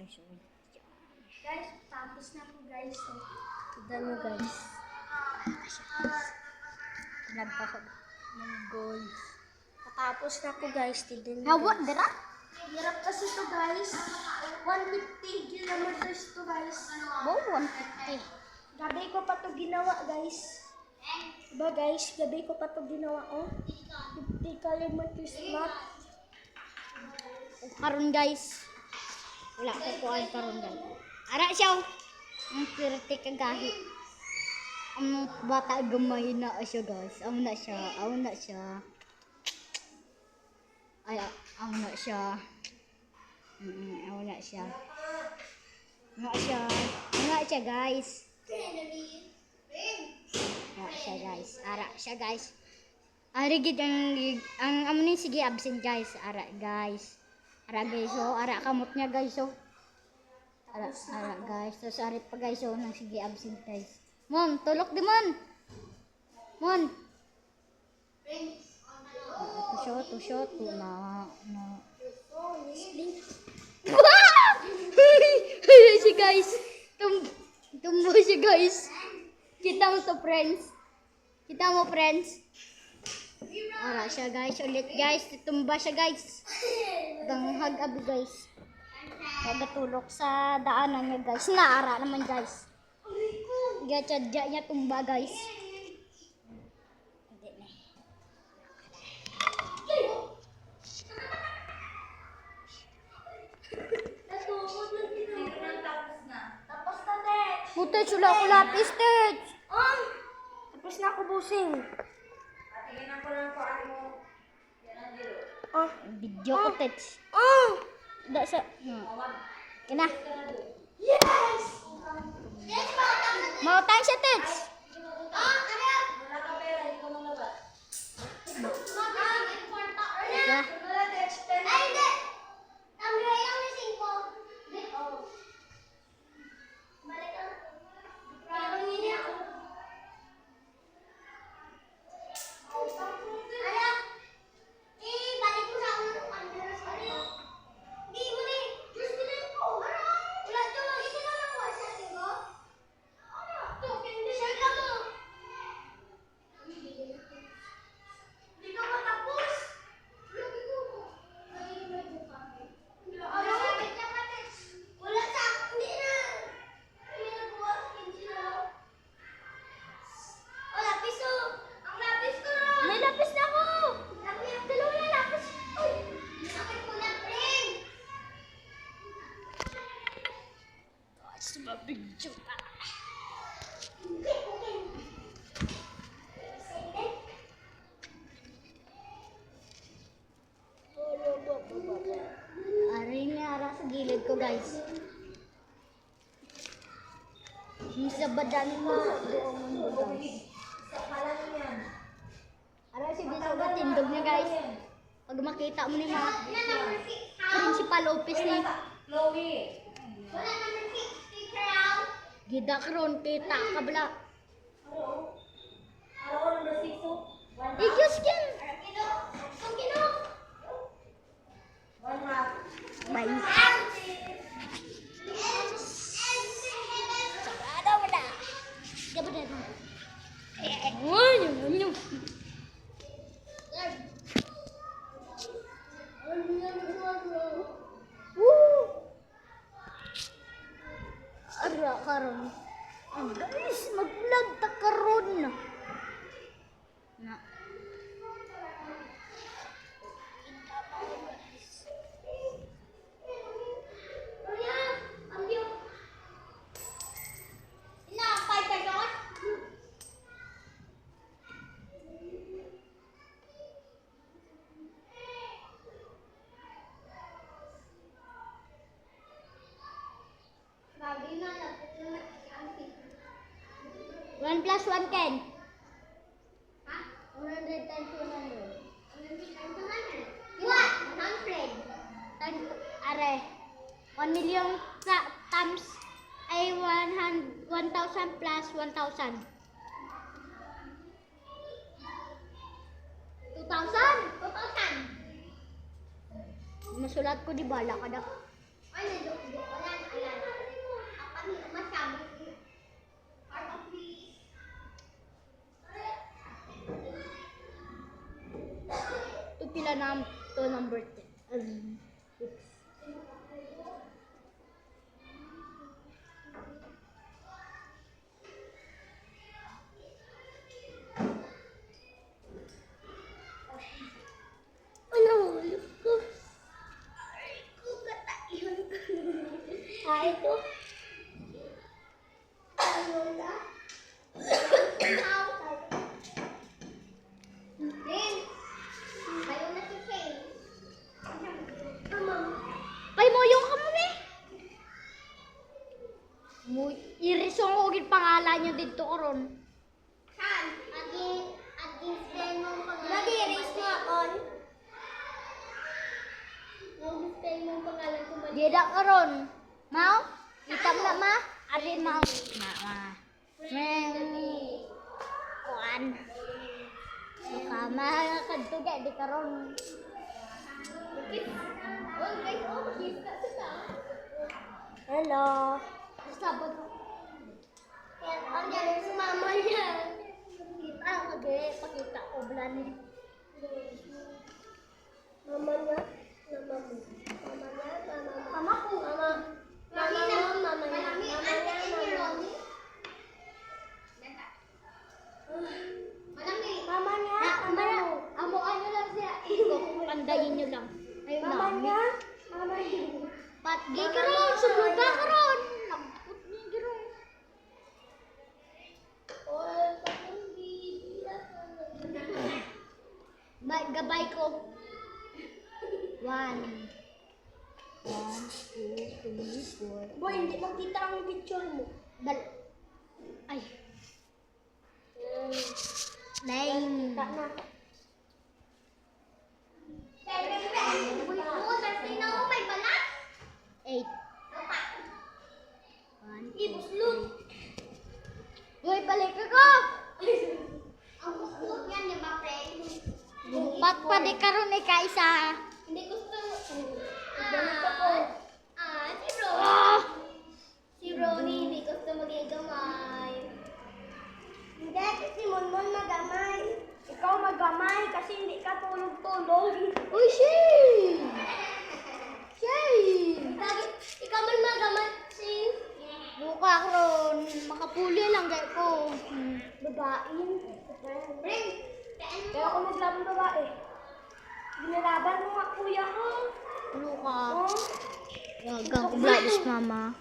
guys. Guys, tapos na po guys. So, tignan mo guys. Nagpapag ng goals. Patapos na po guys. Tignan mo Hawa, guys. dara? Hirap kasi to guys. 150 kilometers to guys. Wow, 150. Gabi ko pa to ginawa guys. Diba guys, gabi ko pa to ginawa oh. 50 kilometers na. Karon guys. Wala ko kuan karon guys. Ara siya. Ang pirte kagahi. Ang bata gamay na siya guys. Amo na siya. Ay, amo na siya. Amo na siya. Nga siya guys. Ara siya guys. Ari gid ang amo ni sige absent guys. Ara guys. Ara guys oh, ara kamot niya guys oh. Ara guys, terus ari pa guys oh nang sige absent guys. Mon, tulok di mon. Mon. Tusyo na. Si guys. Tumbo si guys. Kita mo to friends. Ara siya guys, ulit guys, tumba siya guys. Danghag abi guys. Nagatulok sa daanan niya guys. Naara naman guys. Gatsadya niya tumba guys. Hindi na. Tapos na din. Mutay sula ko lapis tet. Tapos na ako busing. Tingnan ko lang kung ano mo. Yan ang dilo. Video ko tet. Da sa. Kina. Yes! Mautang siya tet. Wala ka pera, hindi ko malabas. Ya. May lapis na ako. Dalawa na lapis. Sa mabigyo pa. Ari nga ara sa gilid ko guys. Sa badan mo doon mo guys. Ara si Bisoga tindog niya guys. Pag makita mo ni mga principal office ni Chloe. Gida karon kita kabla. Araw number 6 oh. Ikyos kin. 1 half. Bye. Sarado mo na. Gaba na. Nyo. Ara karon. Guys, mag-vlog ta karon na. One plus one can. 100 times 100. What? 100. Are. 1 million times ay 1,000 plus 1,000. 2,000. Masulat ko di bala ka daw. Ay, nandok ko lang. Ito pila na to number 10. Ano? Ko. Ay, ko kataihan ko. Ay, ito. Ano na? Rin. Kayo na si Faye. Ay mo yung kamo ni. Mo irisong ko gid pangalan niyo didto karon. Saan? Aging spell mo pangalan. Nag-erase mo akon. Nag-spell mo pangalan ko mali. Gida karon. Mau? Kita mo na ma? Ari mau. Ma. Meng. Kuan. Suka ma kadto di karon. Oh, guys, oh, makita sila. Hello. Sabot. Yan, ang galing sa mama niya. Kita kage pakita ko blan. Mama niya? Mama mo. Mama niya? Mama mo. Mama ko. Mama. Mama mo, mama niya. Mama niya, mama mo. Mama niya, mama mo. Amo ano lang siya. Iko pandayin niyo lang. Ayun Mama na. niya, mama niya. Patgi karon, sumuga karon. Lampot niya giron. Oh, parang bibi. Gabay ko. 1, 2, 3, 4. Boy, hindi makita ang picture mo. Ay. 9. Tak na. May balat. 8. Ibuslot. Uy, balik ako! Ang buslot niyan, di ba, friend? Bumpat pa di karon ni kaisa. Hindi gusto. Ganito ko. Si Ronnie. Ah! Si Ronnie, hindi gusto maging gamay. Hindi, kasi Monmon magamay. Ikaw magamay kasi hindi ka tulog-tulog. Uy, Shay! Shay! Ikaw man magamay, si Buka karon, makapuli lang gay ko. babaeng. Bring! Kaya ako naglaban babae. Ginalaban mo nga kuya ko. Luka. Oh. Yagang ko blabis mama.